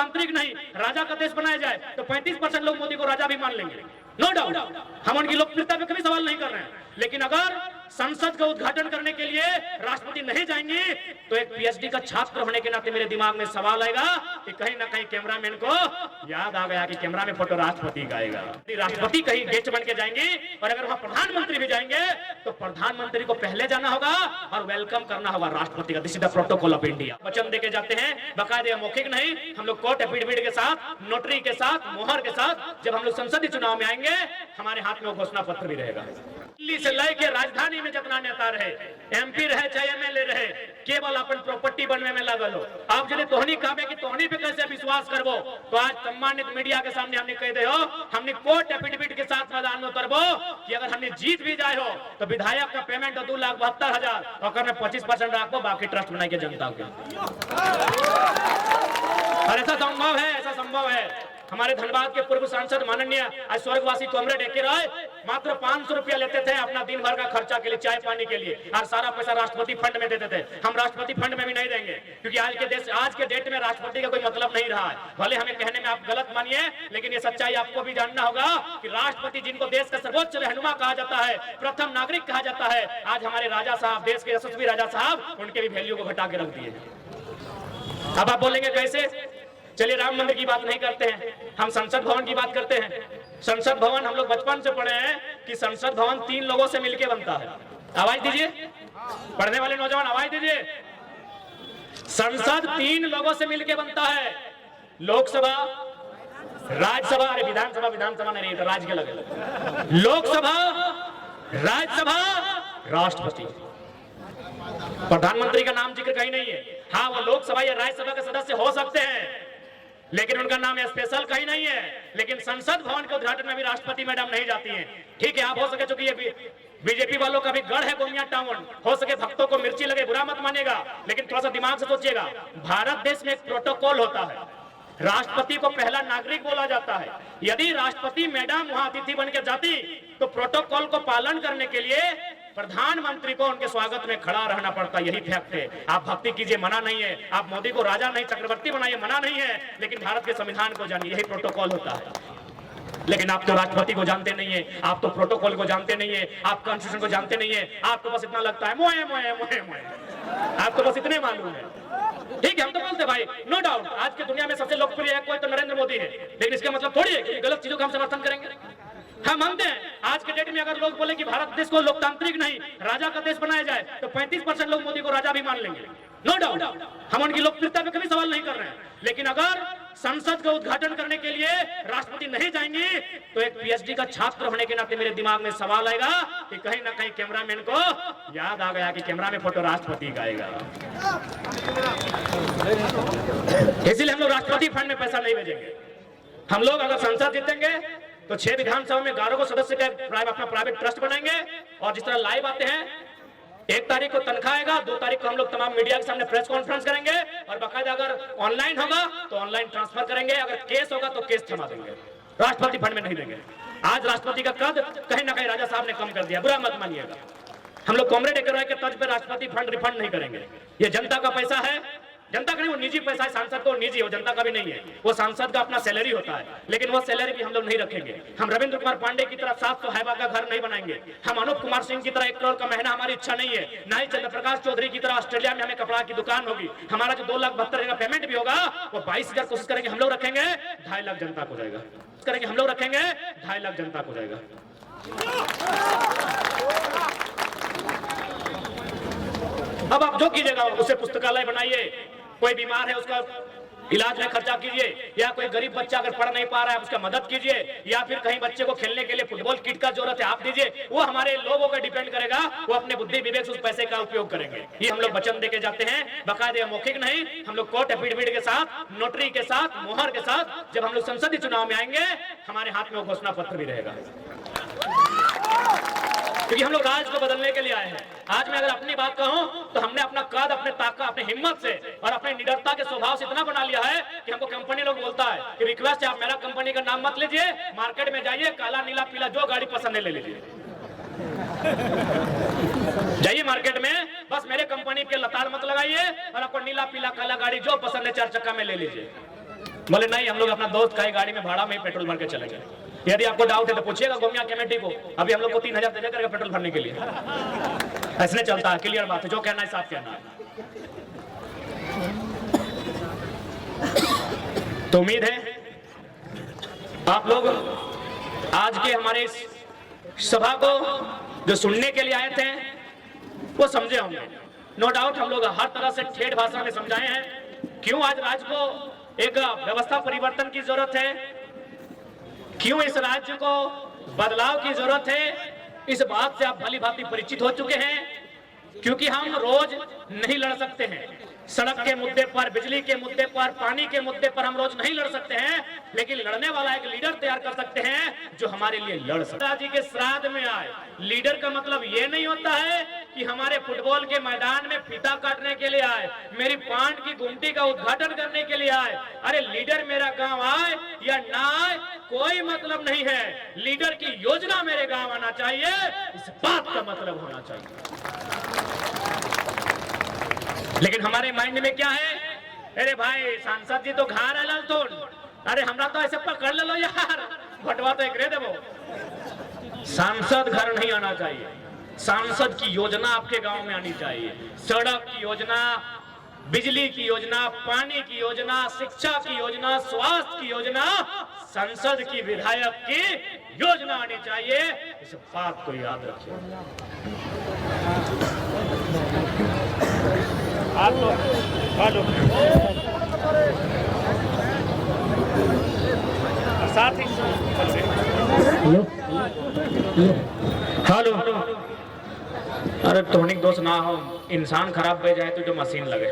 लोकतांत्रिक नहीं राजा का देश बनाया जाए तो 35% लोग मोदी को राजा भी मान लेंगे, नो डाउट। हम उनकी लोकप्रियता पे कभी सवाल नहीं कर रहे हैं, लेकिन अगर संसद का उद्घाटन करने के लिए राष्ट्रपति नहीं जाएंगे तो एक पीएचडी का छात्र होने के नाते मेरे दिमाग में सवाल आएगा कि कहीं ना कहीं कैमरामैन को याद आ गया कि कैमरा में फोटो राष्ट्रपति का आएगा। राष्ट्रपति कहीं गेस्ट बन के जाएंगे और अगर वहां प्रधानमंत्री भी जाएंगे तो प्रधानमंत्री को पहले जाना होगा और वेलकम करना होगा राष्ट्रपति का। This is the protocol of India. वचन देके जाते हैं, बाकायदे मौखिक नहीं, हम लोग कोर्ट एफिडेविट के साथ, नोटरी के साथ, मोहर के साथ जब हम लोग संसदीय चुनाव में आएंगे हमारे हाथ में घोषणा पत्र भी रहेगा। दिल्ली से लेके राजधानी में जितना नेता रहे, एमपी रहे चाहे एमएलए रहे, केवल अपन प्रॉपर्टी बनने में लगल हो। आप जो तोहनी कहबे कि तोहनी पे कैसे विश्वास करबो, तो आज सम्मानित मीडिया के सामने हमने कह दे हो, हमने कोर्ट एफिडेविट के साथ मैदान में उतरबो कि अगर हमने जीत भी जाए हो तो विधायक का पेमेंट 2,72,000 और में 25% रखो, बाकी ट्रस्ट बनाई के जनता के। और ऐसा संभव है, ऐसा संभव है। हमारे धनबाद के पूर्व सांसद माननीय आज स्वर्गवासी कॉमरेड एके राय मात्र 500 रुपया लेते थे अपना दिन भर का खर्चा के लिए, चाय पानी के लिए, और सारा पैसा राष्ट्रपति फंड में देते थे। हम राष्ट्रपति फंड में भी नहीं देंगे क्योंकि आज के डेट में राष्ट्रपति का कोई मतलब नहीं रहा है। भले हमें कहने में आप गलत मानिए, लेकिन ये सच्चाई आपको भी जानना होगा कि राष्ट्रपति जिनको देश का सर्वोच्च रहनुमा कहा जाता है, प्रथम नागरिक कहा जाता है, आज हमारे राजा साहब, देश के यशस्वी राजा साहब, उनके भी वैल्यू को घटा के रख दिए। अब आप बोलेंगे कैसे? चलिए राम मंदिर की बात नहीं करते हैं, हम संसद भवन की बात करते हैं। संसद भवन हम लोग बचपन से पढ़े हैं कि संसद भवन 3 लोगों से मिलकर बनता है। आवाज दीजिए, पढ़ने वाले नौजवान आवाज दीजिए। संसद 3 लोगों से मिलकर बनता है, लोकसभा, राज्यसभा, अरे विधानसभा नहीं, तो राज्य के लगे, लोकसभा, राज्यसभा, राष्ट्रपति। प्रधानमंत्री का नाम जिक्र कहीं नहीं है। हाँ, वो लोकसभा या राज्यसभा के सदस्य हो सकते हैं, लेकिन उनका नाम स्पेशल कहीं नहीं है। लेकिन संसद भवन के उद्घाटन में भी राष्ट्रपति मैडम नहीं जाती हैं। ठीक है, आप हो सके, चूंकि ये बीजेपी वालों का भी गढ़ है गोमिया टाउन, हो सके भक्तों को मिर्ची लगे, बुरा मत मानेगा, लेकिन थोड़ा सा दिमाग से सोचिएगा। भारत देश में एक प्रोटोकॉल होता है, राष्ट्रपति को पहला नागरिक बोला जाता है। यदि राष्ट्रपति मैडम वहां अतिथि बनकर जाती तो प्रोटोकॉल को पालन करने के लिए प्रधानमंत्री को उनके स्वागत में खड़ा रहना पड़ता। यही फैक्ट है। आप भक्ति कीजिए, मना नहीं है, आप मोदी को राजा नहीं चक्रवर्ती बनाइए, मना नहीं है, लेकिन भारत के संविधान को जानिए, यही प्रोटोकॉल होता है। लेकिन आप तो राष्ट्रपति को जानते नहीं है, आप तो प्रोटोकॉल को जानते नहीं है, आप कॉन्स्टिट्यूशन को जानते नहीं है। आपको बस इतना लगता है मोए मोए मोए मोए, आपको बस इतने मालूम है। ठीक है, हम तो बोलते भाई, नो डाउट आज की दुनिया में सबसे लोकप्रिय है कोई तो नरेंद्र मोदी है, लेकिन इसका मतलब थोड़ी है कि गलत चीजों का हम समर्थन करेंगे। हम मानते हैं आज के डेट में अगर लोग बोले कि भारत देश को लोकतांत्रिक नहीं राजा का देश बनाया जाए तो 35% लोग मोदी को राजा भी मान लेंगे, नो डाउट। हम उनकी लोकप्रियता पे कभी सवाल नहीं कर रहे हैं, लेकिन अगर संसद का उद्घाटन करने के लिए राष्ट्रपति नहीं जाएंगे तो एक पीएचडी का छात्र होने के नाते मेरे दिमाग में सवाल आएगा कि कहीं ना कहीं कैमरामैन को याद आ गया कि कैमरा में फोटो राष्ट्रपति का आएगा। इसलिए हम लोग राष्ट्रपति फंड में पैसा नहीं भेजेंगे। हम लोग अगर संसद जीतेंगे तो 6 विधानसभा में 11 को सदस्य का अपना प्राइवेट ट्रस्ट बनाएंगे, और जिस तरह लाइव आते हैं 1 तारीख को तनख्वाह आएगा, 2 तारीख को हम लोग तमाम मीडिया के सामने प्रेस कॉन्फ्रेंस करेंगे, और बाकायदा अगर ऑनलाइन होगा तो ऑनलाइन ट्रांसफर करेंगे, अगर केस होगा तो केस थमा देंगे, राष्ट्रपति फंड में नहीं देंगे। आज राष्ट्रपति का कद कहीं ना कहीं राजा साहब ने कम कर दिया, बुरा मत मानिएगा। हम लोग कॉमरेड एके राय के तर्ज पर राष्ट्रपति फंड रिफंड नहीं करेंगे। ये जनता का पैसा है, जनता का नहीं, वो निजी पैसा है, सांसद तो निजी है, वो जनता का भी नहीं है, वो सांसद का अपना सैलरी होता है, लेकिन वो सैलरी भी हम लोग नहीं रखेंगे। हम रविंद्र कुमार पांडे की तरह 700 हैबा का घर नहीं बनाएंगे, हम अनूप कुमार सिंह की तरह 1 करोड़ का महीना हमारी इच्छा नहीं है, ना ही चंद्रप्रकाश चौधरी की तरह ऑस्ट्रेलिया में हमें कपड़ा की दुकान होगी। हमारा जो 2,72,000 का पेमेंट भी होगा वो 22,000 कोशिश करेंगे हम लोग रखेंगे, 2.5 लाख जनता को जाएगा, करेंगे हम लोग रखेंगे, 2.5 लाख जनता को जाएगा। अब आप जो कीजिएगा उसे पुस्तकालय बनाइए, कोई बीमार है उसका इलाज में खर्चा कीजिए, या कोई गरीब बच्चा अगर पढ़ नहीं पा रहा है उसका मदद कीजिए, या फिर कहीं बच्चे को खेलने के लिए फुटबॉल किट का जरूरत है आप दीजिए। वो हमारे लोगों पर डिपेंड करेगा, वो अपने बुद्धि विवेक से उस पैसे का उपयोग करेंगे। ये हम लोग वचन देके जाते हैं, बाकायदे मौखिक नहीं, हम लोग कोर्ट एफिडेविट के साथ, नोटरी के साथ, मोहर के साथ जब हम लोग संसदीय चुनाव में आएंगे हमारे हाथ में वो घोषणा पत्र भी रहेगा, क्योंकि हम लोग राज को बदलने के लिए आए हैं। आज मैं अगर अपनी बात कहूं तो हमने अपना कद, अपने ताकत, अपनी हिम्मत से और अपने निडरता के स्वभाव से इतना बना लिया है कि हमको कंपनी लोग बोलता है कि रिक्वेस्ट है आप मेरा कंपनी का नाम मत लीजिए, मार्केट में जाइए, काला नीला पीला जो गाड़ी पसंद है ले लीजिए, जाइए मार्केट में, बस मेरे कंपनी के लताड़ मत लगाइए और आपको नीला पीला काला गाड़ी जो पसंद है 4 चक्का में ले लीजिए। बोले नहीं, हम लोग अपना दोस्त का ही गाड़ी में भाड़ा में पेट्रोल भर के चलेंगे। यदि आपको डाउट है तो पूछिएगा गोमिया कमेटी को, अभी हम लोग को 3000 देने करेगा पेट्रोल भरने के लिए। ऐसे चलता है, क्लियर बात है, जो कहना है साफ कहना है। तो उम्मीद है आप लोग आज के हमारे इस सभा को जो सुनने के लिए आए थे वो समझे होंगे। नो डाउट हम लोग हर तरह से ठेठ भाषा में समझाए हैं क्यों आज राज्य को एक व्यवस्था परिवर्तन की जरूरत है, क्यों इस राज्य को बदलाव की जरूरत है। इस बात से आप भली भांति परिचित हो चुके हैं, क्योंकि हम रोज नहीं लड़ सकते हैं। सड़क के मुद्दे पर, बिजली के मुद्दे पर, पानी के मुद्दे पर हम रोज नहीं लड़ सकते हैं, लेकिन लड़ने वाला एक लीडर तैयार कर सकते हैं जो हमारे लिए लड़ सकता है। जी के श्राद्ध में आए, लीडर का मतलब ये नहीं होता है कि हमारे फुटबॉल के मैदान में फीता काटने के लिए आए, मेरी पांड की गुमटी का उद्घाटन करने के लिए आए। अरे लीडर मेरा गांव आए या ना आए कोई मतलब नहीं है, लीडर की योजना मेरे गांव आना चाहिए, इस बात का मतलब होना चाहिए। लेकिन हमारे माइंड में क्या है, अरे भाई सांसद जी तो घर है ललतोन, अरे हमरा तो ऐसे पकड़ ले लो यार, भटवा तो एक रे देवो। सांसद घर नहीं आना चाहिए, सांसद की योजना आपके गांव में आनी चाहिए। सड़क की योजना, बिजली की योजना, पानी की योजना, शिक्षा की योजना, स्वास्थ्य की योजना, संसद की विधायक की योजना आनी चाहिए, इस बात को याद रखिए। साथ ही हेलो, अरे टोनिक दोस्त ना हो, इंसान खराब हो जाए तो जो मशीन लगे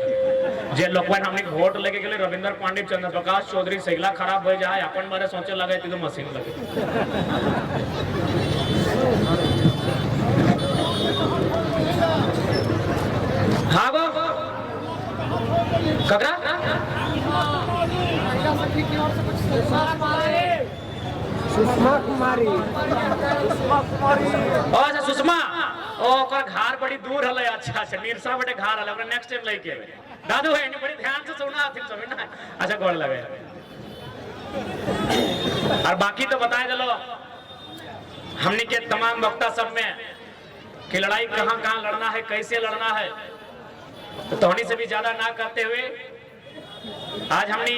जे लोग हमने वोट लेके गए रविंद्र पांडित, चंद्र प्रकाश चौधरी, सैगला खराब हो जाए अपन बारे सोचे लगे तो मशीन लगे। हाँ गो ककरा सुषमा कुमारी अच्छा सुषमा ओकर घर बड़ी दूर हले। अच्छा अच्छा निरसा बड़े घर हले, नेक्स्ट टाइम लेके दादू है बड़ी ध्यान से सुना फिर समझना। अच्छा गोड़ लगे और बाकी तो बताए चलो हमने के तमाम वक्ता सब में कि लड़ाई कहां कहां लड़ना है, कैसे लड़ना है, तो तोहनी से भी ज्यादा ना करते हुए आज हमने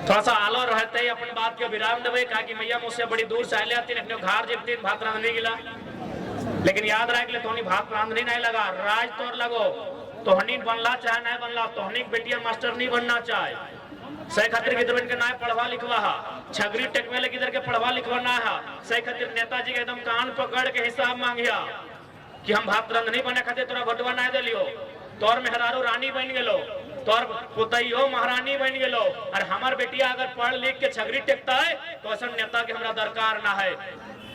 थोड़ा सा आलो रहते ही अपन बात के विराम देवे, कहा कि मैया मुझसे बड़ी दूर से आले आती अपने घर जेबती भात रांधने गिला। लेकिन याद रख ले तोहनी भात रांधने नहीं लगा, राज तोर लगो, तोहनी बनला चाहे नहीं बनला, तोहनी बेटिया मास्टर नहीं बनना चाहे, सही खातिर गिदरन के नाय पढ़वा लिखवा हा, छगरी टेकवे ले गिदर के पढ़वा लिखवा ना हा, सही खातिर नेताजी के एकदम कान पकड़ के हिसाब मांगिया कि हम भात रांध नहीं बने खातिर तोरा भटवा ना दे लियो, तोर मेहरारू रानी बन गेलो, तोर पुतैयो महारानी बन गेलो, और हमार बेटिया अगर पढ़ लिख के छगरी टेकता है तो ऐसा नेता के हमरा दरकार ना है।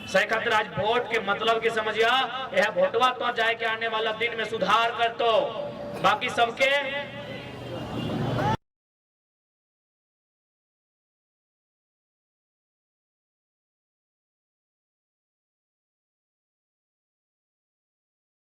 सही खातिर आज वोट के मतलब की समझिया, यह वोटवा तो जाए के आने वाला दिन में सुधार कर तो बाकी सबके